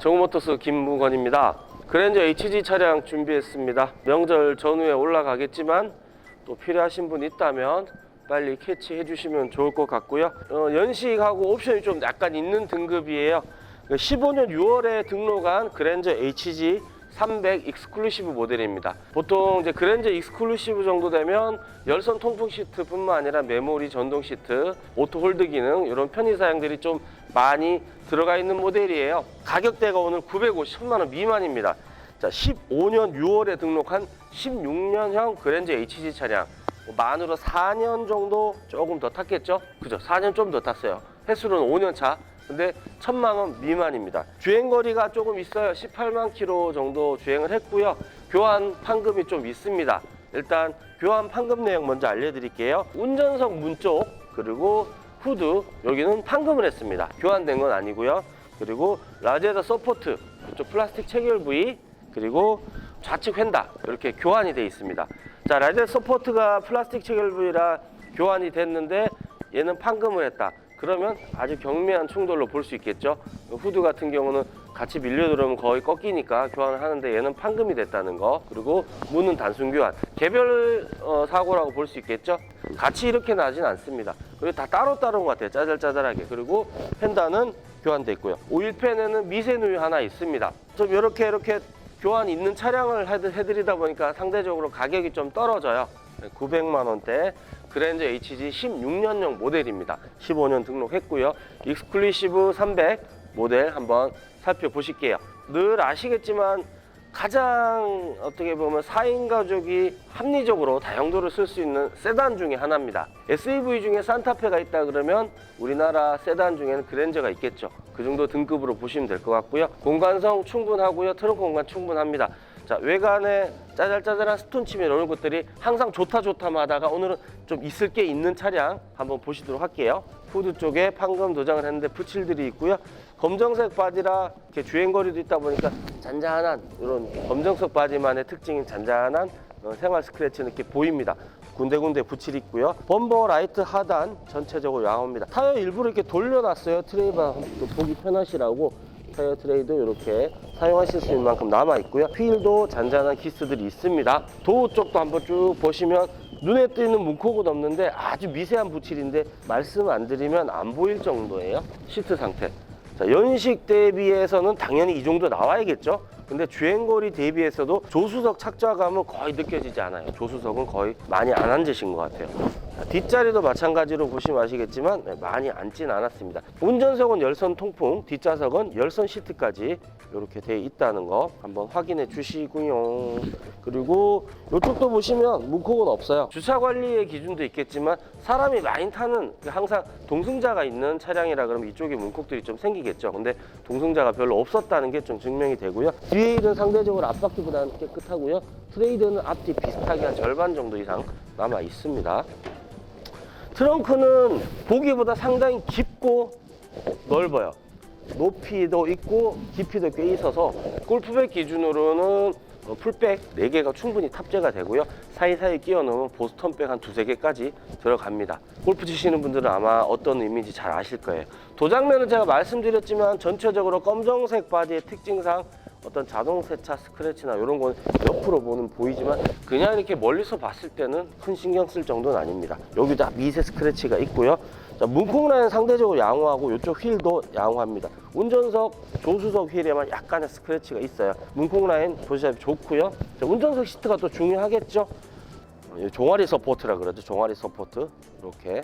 정우모터스 김무건입니다. 그랜저 HG 차량 준비했습니다. 명절 전후에 올라가겠지만 또 필요하신 분 있다면 빨리 캐치해 주시면 좋을 것 같고요. 연식하고 옵션이 좀 약간 있는 등급이에요. 15년 6월에 등록한 그랜저 HG 300 익스클루시브 모델입니다. 보통 이제 그랜저 익스클루시브 정도 되면 열선 통풍 시트뿐만 아니라 메모리 전동 시트, 오토 홀드 기능 이런 편의 사양들이 좀 많이 들어가 있는 모델이에요. 가격대가 오늘 950만 원 미만입니다. 자, 15년 6월에 등록한 16년형 그랜저 HG 차량. 만으로 4년 정도 조금 더 탔겠죠? 그죠? 4년 좀 더 탔어요. 횟수로는 5년 차. 근데 1000만 원 미만입니다. 주행거리가 조금 있어요. 18만 킬로 정도 주행을 했고요. 교환 판금이 좀 있습니다. 일단 교환 판금 내용 먼저 알려드릴게요. 운전석 문 쪽 그리고 후드 여기는 판금을 했습니다. 교환된 건 아니고요. 그리고 라제더 서포트 이쪽 플라스틱 체결 부위 그리고 좌측 휀다 이렇게 교환이 되어 있습니다. 자, 라제더 서포트가 플라스틱 체결 부위라 교환이 됐는데 얘는 판금을 했다. 그러면 아주 경미한 충돌로 볼 수 있겠죠. 후드 같은 경우는 같이 밀려 들어오면 거의 꺾이니까 교환을 하는데 얘는 판금이 됐다는 거. 그리고 문은 단순 교환. 개별 사고라고 볼 수 있겠죠. 같이 이렇게 나진 않습니다. 그리고 다 따로따로인 것 같아요. 짜잘짜잘하게. 그리고 펜다는 교환돼 있고요. 오일팬에는 미세누유 하나 있습니다. 좀 이렇게 교환이 있는 차량을 해드리다 보니까 상대적으로 가격이 좀 떨어져요. 900만 원대 그랜저 HG 16년형 모델입니다. 15년 등록했고요. 익스클루시브 300 모델 한번 살펴보실게요. 늘 아시겠지만 가장 어떻게 보면 4인 가족이 합리적으로 다용도를 쓸 수 있는 세단 중에 하나입니다. SUV 중에 산타페가 있다 그러면 우리나라 세단 중에는 그랜저가 있겠죠. 그 정도 등급으로 보시면 될 것 같고요. 공간성 충분하고요. 트렁크 공간 충분합니다. 자, 외관에 짜잘짜잘한 스톤침이 이런 것들이 항상 좋다 하다가 오늘은 좀 있을 게 있는 차량 한번 보시도록 할게요. 후드 쪽에 판금 도장을 했는데 푸칠들이 있고요. 검정색 바지라 이렇게 주행거리도 있다 보니까 잔잔한 이런 검정색 바지만의 특징인 잔잔한 생활 스크래치는 이렇게 보입니다. 군데군데 붙일 있고요. 범버 라이트 하단 전체적으로 양호합니다. 타이어 일부러 이렇게 돌려놨어요. 트레이바 보기 편하시라고. 타이어 트레이도 이렇게 사용하실 수 있는 만큼 남아 있고요. 휠도 잔잔한 키스들이 있습니다. 도어 쪽도 한번 쭉 보시면 눈에 띄는 문콕은 없는데 아주 미세한 붙일인데 말씀 안 드리면 안 보일 정도예요. 시트 상태. 자, 연식 대비해서는 당연히 이 정도 나와야겠죠. 근데 주행거리 대비해서도 조수석 착좌감은 거의 느껴지지 않아요. 조수석은 거의 많이 안 앉으신 것 같아요. 자, 뒷자리도 마찬가지로 보시면 아시겠지만 많이 앉진 않았습니다. 운전석은 열선 통풍, 뒷좌석은 열선 시트까지 이렇게 되어 있다는 거 한번 확인해 주시고요. 그리고 이쪽도 보시면 문콕은 없어요. 주차 관리의 기준도 있겠지만 사람이 많이 타는 항상 동승자가 있는 차량이라 그러면 이쪽에 문콕들이 좀 생기겠죠. 근데 동승자가 별로 없었다는 게 좀 증명이 되고요. 뒤에 일은 상대적으로 앞바퀴보다는 깨끗하고요. 트레이드는 앞뒤 비슷하게 한 절반 정도 이상 남아 있습니다. 트렁크는 보기보다 상당히 깊고 넓어요. 높이도 있고 깊이도 꽤 있어서 골프백 기준으로는 풀백 4개가 충분히 탑재가 되고요. 사이사이 끼워 넣으면 보스턴백 한 2~3개까지 들어갑니다. 골프 치시는 분들은 아마 어떤 의미인지 잘 아실 거예요. 도장면은 제가 말씀드렸지만 전체적으로 검정색 바디의 특징상 어떤 자동 세차 스크래치나 이런 건 옆으로 보는 보이지만 그냥 이렇게 멀리서 봤을 때는 큰 신경 쓸 정도는 아닙니다. 여기다 미세 스크래치가 있고요. 자, 문콕 라인 상대적으로 양호하고 이쪽 휠도 양호합니다. 운전석, 조수석 휠에만 약간의 스크래치가 있어요. 문콕 라인 보시다시피 좋고요. 자, 운전석 시트가 또 중요하겠죠. 종아리 서포트라 그러죠. 종아리 서포트 이렇게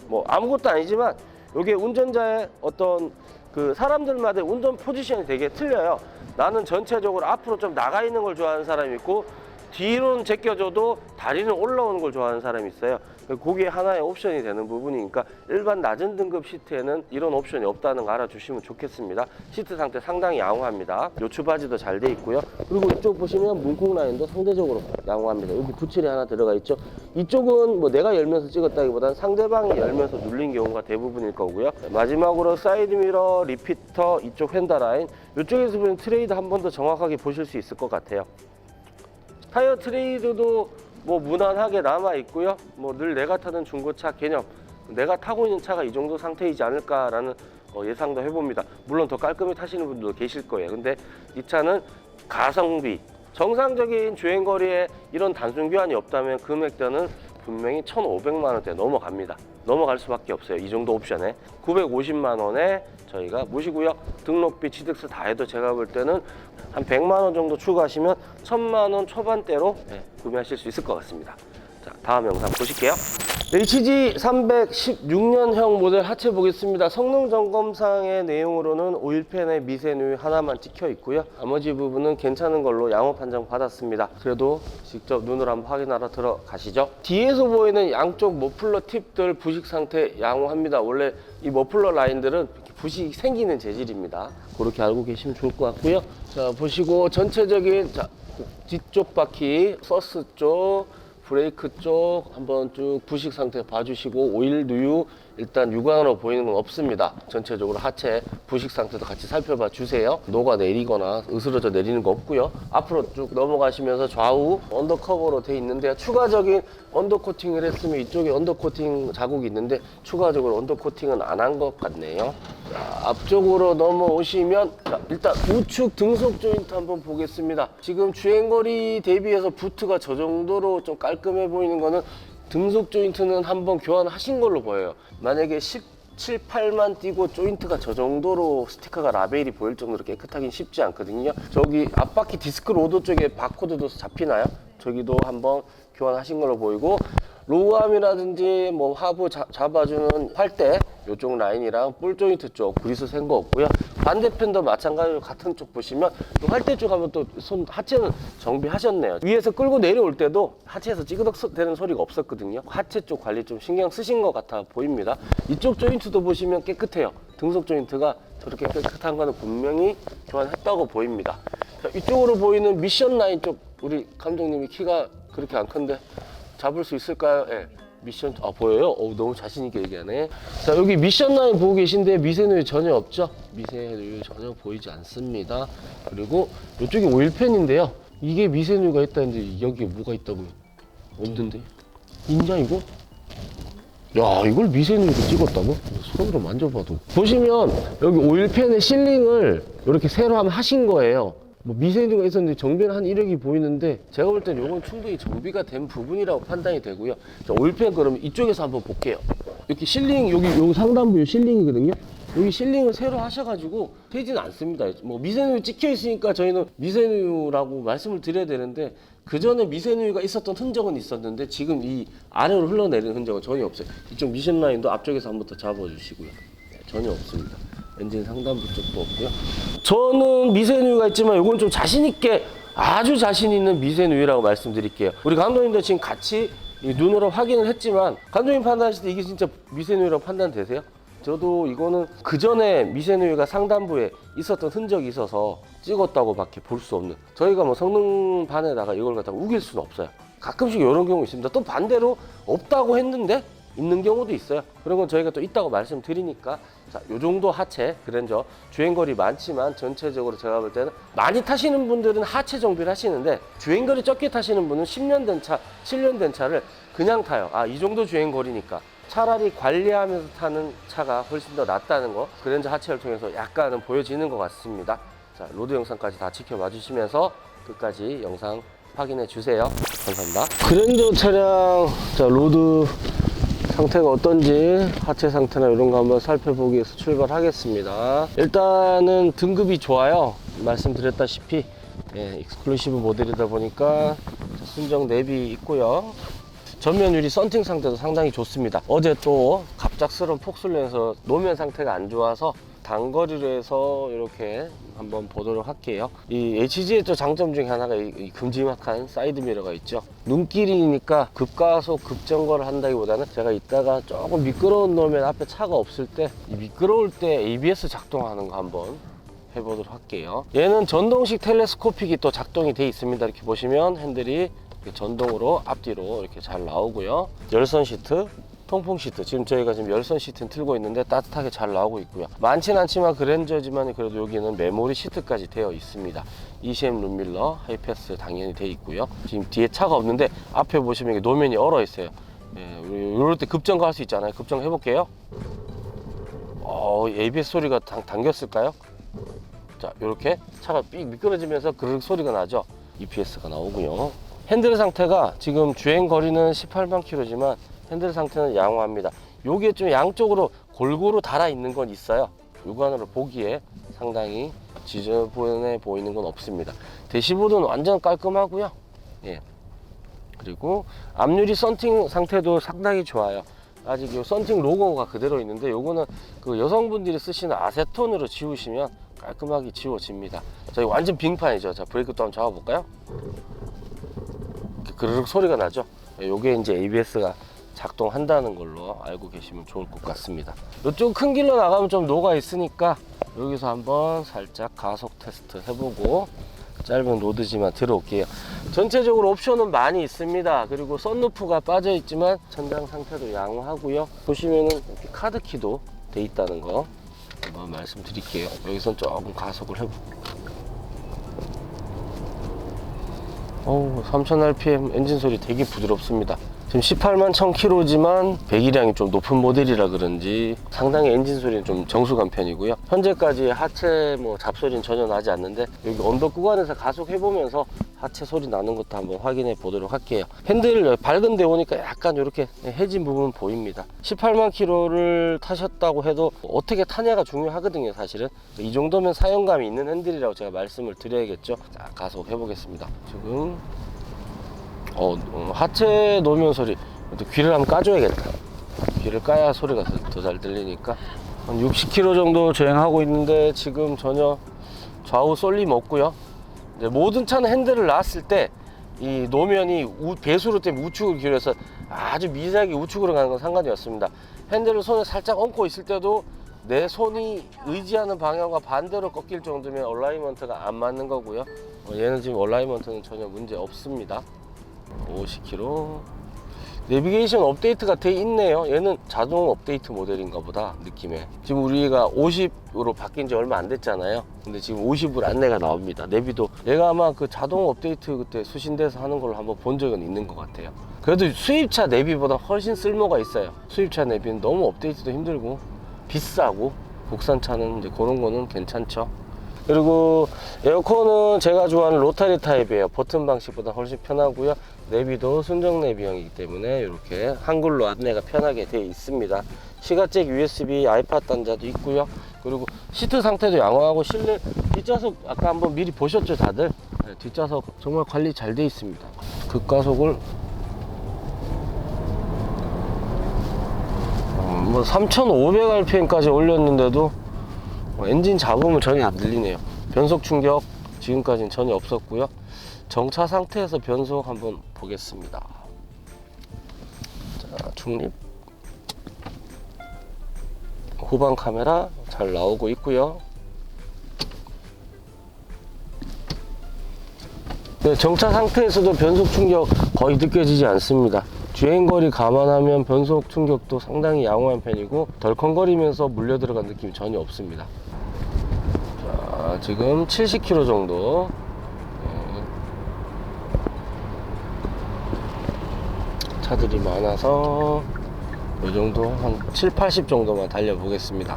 뭐 아무것도 아니지만 이게 운전자의 어떤 그 사람들마다 운전 포지션이 되게 틀려요. 나는 전체적으로 앞으로 좀 나가 있는 걸 좋아하는 사람이 있고 뒤로는 제껴줘도 다리는 올라오는 걸 좋아하는 사람이 있어요. 그게 하나의 옵션이 되는 부분이니까 일반 낮은 등급 시트에는 이런 옵션이 없다는 거 알아주시면 좋겠습니다. 시트 상태 상당히 양호합니다. 요추 바지도 잘 돼 있고요. 그리고 이쪽 보시면 문콕 라인도 상대적으로 양호합니다. 여기 붙일이 하나 들어가 있죠. 이쪽은 뭐 내가 열면서 찍었다기보다는 상대방이 열면서 눌린 경우가 대부분일 거고요. 마지막으로 사이드 미러, 리피터, 이쪽 휀다 라인 이쪽에서 보면 트레이드 한 번 더 정확하게 보실 수 있을 것 같아요. 타이어 트레이드도 뭐 무난하게 남아 있고요. 뭐 늘 내가 타는 중고차 개념, 내가 타고 있는 차가 이 정도 상태이지 않을까라는 예상도 해봅니다. 물론 더 깔끔히 타시는 분들도 계실 거예요. 근데 이 차는 가성비, 정상적인 주행거리에 이런 단순 교환이 없다면 금액대는 분명히 1,500만 원대 넘어갑니다. 넘어갈 수밖에 없어요. 이 정도 옵션에 950만 원에 저희가 모시고요. 등록비, 취득세 다 해도 제가 볼 때는 한 100만 원 정도 추가하시면 1,000만 원 초반대로 구매하실 수 있을 것 같습니다. 자, 다음 영상 보실게요. HG 316년형 모델 하체 보겠습니다. 성능 점검상의 내용으로는 오일팬에 미세누이 하나만 찍혀 있고요. 나머지 부분은 괜찮은 걸로 양호 판정 받았습니다. 그래도 직접 눈으로 한번 확인하러 들어가시죠. 뒤에서 보이는 양쪽 머플러 팁들 부식 상태 양호합니다. 원래 이 머플러 라인들은 이렇게 부식이 생기는 재질입니다. 그렇게 알고 계시면 좋을 것 같고요. 자, 보시고 전체적인 뒤쪽 바퀴, 서스 쪽, 브레이크 쪽 한번 쭉 부식 상태 봐주시고, 오일 누유 일단 육안으로 보이는 건 없습니다. 전체적으로 하체 부식 상태도 같이 살펴봐 주세요. 녹아내리거나 으스러져 내리는 거 없고요. 앞으로 쭉 넘어가시면서 좌우 언더커버로 돼 있는데, 추가적인 언더코팅을 했으면 이쪽에 언더코팅 자국이 있는데 추가적으로 언더코팅은 안 한 것 같네요. 자, 앞쪽으로 넘어오시면 일단 우측 등속 조인트 한번 보겠습니다. 지금 주행거리 대비해서 부트가 저 정도로 좀 깔끔해 보이는 거는 등속 조인트는 한번 교환하신 걸로 보여요. 만약에 17, 8만 뛰고 조인트가 저 정도로 스티커가 라벨이 보일 정도로 깨끗하긴 쉽지 않거든요. 저기 앞바퀴 디스크 로드 쪽에 바코드도 잡히나요? 저기도 한번 교환하신 걸로 보이고, 로우암이라든지 뭐 하부 잡아주는 활대 이쪽 라인이랑 볼 조인트 쪽 그리스 센 거 없고요. 반대편도 마찬가지로 같은 쪽 보시면 또 활대 쪽 하면 또 손 하체는 정비하셨네요. 위에서 끌고 내려올 때도 하체에서 찌그덕 되는 소리가 없었거든요. 하체 쪽 관리 좀 신경 쓰신 것 같아 보입니다. 이쪽 조인트도 보시면 깨끗해요. 등속 조인트가 저렇게 깨끗한 거는 분명히 교환했다고 보입니다. 자, 이쪽으로 보이는 미션 라인 쪽, 우리 감독님이 키가 그렇게 안 큰데 잡을 수 있을까요? 예. 미션, 보여요? 너무 자신있게 얘기하네. 자, 여기 미션 라인 보고 계신데 미세누유 전혀 없죠? 미세누유 전혀 보이지 않습니다. 그리고 이쪽이 오일팬인데요. 이게 미세누유가 있다는데 여기에 뭐가 있다고요? 없는데? 있냐, 이거? 야, 이걸 미세누유로 찍었다고? 손으로 만져봐도. 보시면 여기 오일팬의 실링을 이렇게 새로 한번 하신 거예요. 뭐 미세누유가 있었는데 정비는 한 이력이 보이는데, 제가 볼 때는 이건 충분히 정비가 된 부분이라고 판단이 되고요. 자, 오일팬 그러면 이쪽에서 한번 볼게요. 이렇게 실링, 여기 상단부 실링이거든요. 여기 실링을 새로 하셔가지고 새지는 않습니다. 뭐 미세누유 찍혀 있으니까 저희는 미세누유라고 말씀을 드려야 되는데, 그 전에 미세누유가 있었던 흔적은 있었는데 지금 이 아래로 흘러내리는 흔적은 전혀 없어요. 이쪽 미션 라인도 앞쪽에서 한번 더 잡아주시고요. 네, 전혀 없습니다. 엔진 상단부 쪽도 없고요. 저는 미세누유가 있지만 이건 좀 자신있게, 아주 자신있는 미세누유라고 말씀드릴게요. 우리 감독님도 지금 같이 눈으로 확인을 했지만, 감독님 판단하실 때 이게 진짜 미세누유라고 판단되세요? 저도 이거는 그 전에 미세누유가 상단부에 있었던 흔적이 있어서 찍었다고 밖에 볼 수 없는, 저희가 뭐 성능반에다가 이걸 갖다가 우길 수는 없어요. 가끔씩 이런 경우 있습니다. 또 반대로 없다고 했는데 있는 경우도 있어요. 그런 건 저희가 또 있다고 말씀드리니까. 자, 요 정도 하체 그랜저 주행거리 많지만 전체적으로 제가 볼 때는 많이 타시는 분들은 하체 정비를 하시는데, 주행거리 적게 타시는 분은 10년 된 차, 7년 된 차를 그냥 타요. 이 정도 주행거리니까 차라리 관리하면서 타는 차가 훨씬 더 낫다는 거, 그랜저 하체를 통해서 약간은 보여지는 것 같습니다. 자, 로드 영상까지 다 지켜봐 주시면서 끝까지 영상 확인해 주세요. 감사합니다. 그랜저 차량, 자, 로드 상태가 어떤지, 하체 상태나 이런 거 한번 살펴보기 위해서 출발하겠습니다. 일단은 등급이 좋아요. 말씀드렸다시피 익스클루시브 모델이다 보니까 순정 내비 있고요. 전면 유리 썬팅 상태도 상당히 좋습니다. 어제 또 갑작스러운 폭설로 해서 노면 상태가 안 좋아서 단거리로 해서 이렇게 한번 보도록 할게요. 이 HG의 또 장점 중에 하나가 이 큼지막한 사이드 미러가 있죠. 눈길이니까 급가속 급정거를 한다기보다는 제가 이따가 조금 미끄러운 노면 앞에 차가 없을 때, 이 미끄러울 때 ABS 작동하는 거 한번 해보도록 할게요. 얘는 전동식 텔레스코픽이 또 작동이 돼 있습니다. 이렇게 보시면 핸들이 전동으로 앞뒤로 이렇게 잘 나오고요. 열선 시트, 통풍 시트, 지금 저희가 지금 열선 시트는 틀고 있는데 따뜻하게 잘 나오고 있고요. 많진 않지만 그랜저지만 그래도 여기는 메모리 시트까지 되어 있습니다. ECM 룸밀러, 하이패스 당연히 되어 있고요. 지금 뒤에 차가 없는데 앞에 보시면 이게 노면이 얼어 있어요. 이럴 때 급정거 할 수 있잖아요. 급정거 해볼게요. ABS 소리가 당겼을까요? 자, 이렇게 차가 삑 미끄러지면서 그르륵 소리가 나죠. EPS가 나오고요. 핸들 상태가 지금 주행 거리는 18만 킬로지만 핸들 상태는 양호합니다. 요게 좀 양쪽으로 골고루 달아 있는 건 있어요. 육안으로 보기에 상당히 지저분해 보이는 건 없습니다. 대시보드는 완전 깔끔하고요. 예. 그리고 앞유리 썬팅 상태도 상당히 좋아요. 아직 요 썬팅 로고가 그대로 있는데 요거는 그 여성분들이 쓰시는 아세톤으로 지우시면 깔끔하게 지워집니다. 저희 완전 빙판이죠. 자, 브레이크 또 한번 잡아볼까요? 그르륵 소리가 나죠. 요게 이제 ABS가 작동한다는 걸로 알고 계시면 좋을 것 같습니다. 이쪽 큰 길로 나가면 좀 녹아 있으니까 여기서 한번 살짝 가속 테스트 해보고 짧은 로드지만 들어올게요. 전체적으로 옵션은 많이 있습니다. 그리고 썬루프가 빠져 있지만 천장 상태도 양호하고요. 보시면은 이렇게 카드키도 돼 있다는 거 한번 말씀드릴게요. 여기선 조금 가속을 해볼게요. 3000rpm 엔진 소리 되게 부드럽습니다. 지금 18만 1000km지만 배기량이 좀 높은 모델이라 그런지 상당히 엔진 소리는 좀 정숙한 편이고요. 현재까지 하체 잡소리는 전혀 나지 않는데 여기 언덕 구간에서 가속해보면서 하체 소리 나는 것도 한번 확인해 보도록 할게요. 핸들 밝은 데 오니까 약간 이렇게 해진 부분 보입니다. 18만 km를 타셨다고 해도 어떻게 타냐가 중요하거든요. 사실은 이 정도면 사용감이 있는 핸들이라고 제가 말씀을 드려야겠죠. 자, 가속해 보겠습니다. 지금 하체 노면 소리, 귀를 한번 까줘야겠다. 귀를 까야 소리가 더 잘 들리니까. 한 60km 정도 주행하고 있는데 지금 전혀 좌우 쏠림 없고요. 이제 모든 차는 핸들을 놨을 때 이 노면이 배수로 때문에 우측으로 기울여서 아주 미세하게 우측으로 가는 건 상관이 없습니다. 핸들을 손에 살짝 얹고 있을 때도 내 손이 의지하는 방향과 반대로 꺾일 정도면 얼라이먼트가 안 맞는 거고요. 얘는 지금 얼라이먼트는 전혀 문제 없습니다. 50km. 내비게이션 업데이트가 돼 있네요. 얘는 자동 업데이트 모델인가 보다 느낌에. 지금 우리가 50으로 바뀐 지 얼마 안 됐잖아요. 근데 지금 50으로 안내가 나옵니다. 내비도 얘가 아마 그 자동 업데이트 그때 수신돼서 하는 걸 한번 본 적은 있는 것 같아요. 그래도 수입차 내비보다 훨씬 쓸모가 있어요. 수입차 내비는 너무 업데이트도 힘들고 비싸고 국산차는 이제 그런 거는 괜찮죠. 그리고 에어컨은 제가 좋아하는 로타리 타입이에요. 버튼 방식보다 훨씬 편하고요. 내비도 순정 내비형이기 때문에 이렇게 한글로 안내가 편하게 되어 있습니다. 시가잭 USB 아이팟 단자도 있고요. 그리고 시트 상태도 양호하고 실내 뒷좌석 아까 한번 미리 보셨죠 다들? 네, 뒷좌석 정말 관리 잘 되어 있습니다. 급가속을 3500rpm까지 올렸는데도 엔진 잡음은 전혀 안 들리네요. 변속 충격 지금까지는 전혀 없었고요. 정차 상태에서 변속 한번 보겠습니다. 자, 중립 후방 카메라 잘 나오고 있고요. 네, 정차 상태에서도 변속 충격 거의 느껴지지 않습니다. 주행거리 감안하면 변속 충격도 상당히 양호한 편이고 덜컹거리면서 물려 들어간 느낌이 전혀 없습니다. 자, 지금 70km 정도. 차들이 많아서 이 정도 한 7, 80 정도만 달려보겠습니다.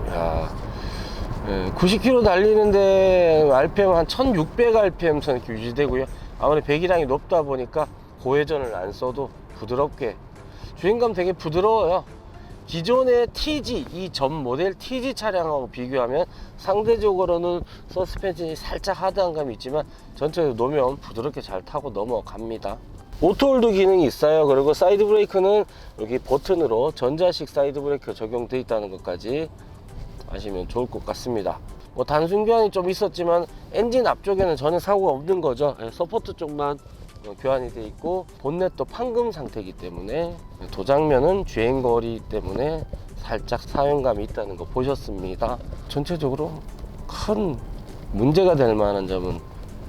야, 90km 달리는데 RPM 한 1600rpm 선 이렇게 유지되고요. 아무래도 배기량이 높다 보니까 고회전을 안 써도 부드럽게 주행감 되게 부드러워요. 기존의 TG 이 전 모델 TG 차량하고 비교하면 상대적으로는 서스펜션이 살짝 하드한 감이 있지만 전체적으로 놓으면 부드럽게 잘 타고 넘어갑니다. 오토홀드 기능이 있어요. 그리고 사이드 브레이크는 여기 버튼으로 전자식 사이드 브레이크 적용되어 있다는 것까지 아시면 좋을 것 같습니다. 단순 교환이 좀 있었지만 엔진 앞쪽에는 전혀 사고가 없는 거죠. 서포트 쪽만 교환이 되어 있고 본넷도 판금 상태이기 때문에 도장면은 주행거리 때문에 살짝 사용감이 있다는 거 보셨습니다. 전체적으로 큰 문제가 될 만한 점은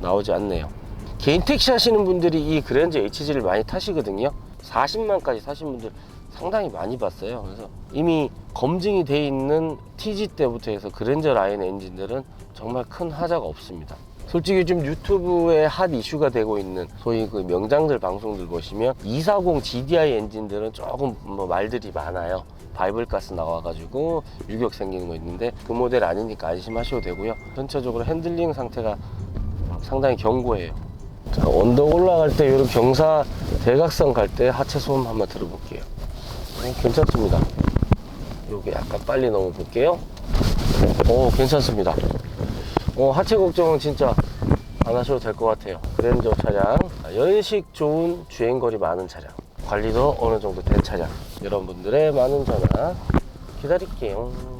나오지 않네요. 개인 택시 하시는 분들이 이 그랜저 HG를 많이 타시거든요. 40만까지 타신 분들 상당히 많이 봤어요. 그래서 이미 검증이 돼 있는 TG 때부터 해서 그랜저 라인 엔진들은 정말 큰 하자가 없습니다. 솔직히 요즘 유튜브에 핫 이슈가 되고 있는 소위 그 명장들 방송들 보시면 240 GDI 엔진들은 조금 말들이 많아요. 바이블 가스 나와가지고 유격 생기는 거 있는데 그 모델 아니니까 안심하셔도 되고요. 전체적으로 핸들링 상태가 상당히 견고해요. 자, 언덕 올라갈 때 이런 경사 대각선 갈 때 하체 소음 한번 들어볼게요. 괜찮습니다. 요게 약간 빨리 넘어 볼게요. 괜찮습니다. 하체 걱정은 진짜 안 하셔도 될 것 같아요. 그랜저 차량, 연식 좋은 주행거리 많은 차량, 관리도 어느 정도 된 차량, 여러분들의 많은 전화 기다릴게요.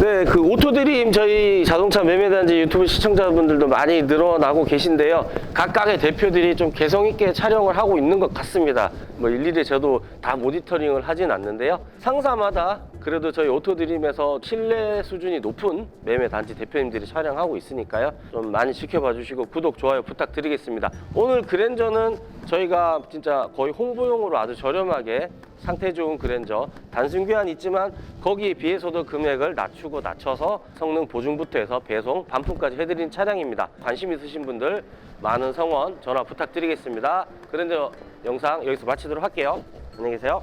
네, 그 오토드림 저희 자동차 매매단지 유튜브 시청자분들도 많이 늘어나고 계신데요. 각각의 대표들이 좀 개성있게 촬영을 하고 있는 것 같습니다. 뭐 일일이 저도 다 모니터링을 하진 않는데요. 상사마다 그래도 저희 오토드림에서 신뢰 수준이 높은 매매단지 대표님들이 촬영하고 있으니까요. 좀 많이 지켜봐 주시고 구독, 좋아요 부탁드리겠습니다. 오늘 그랜저는 저희가 진짜 거의 홍보용으로 아주 저렴하게 상태 좋은 그랜저 단순 교환이 있지만 거기에 비해서도 금액을 낮춰서 성능 보증부터 해서 배송, 반품까지 해드린 차량입니다. 관심 있으신 분들 많은 성원 전화 부탁드리겠습니다. 그랜저 영상 여기서 마치도록 할게요. 안녕히 계세요.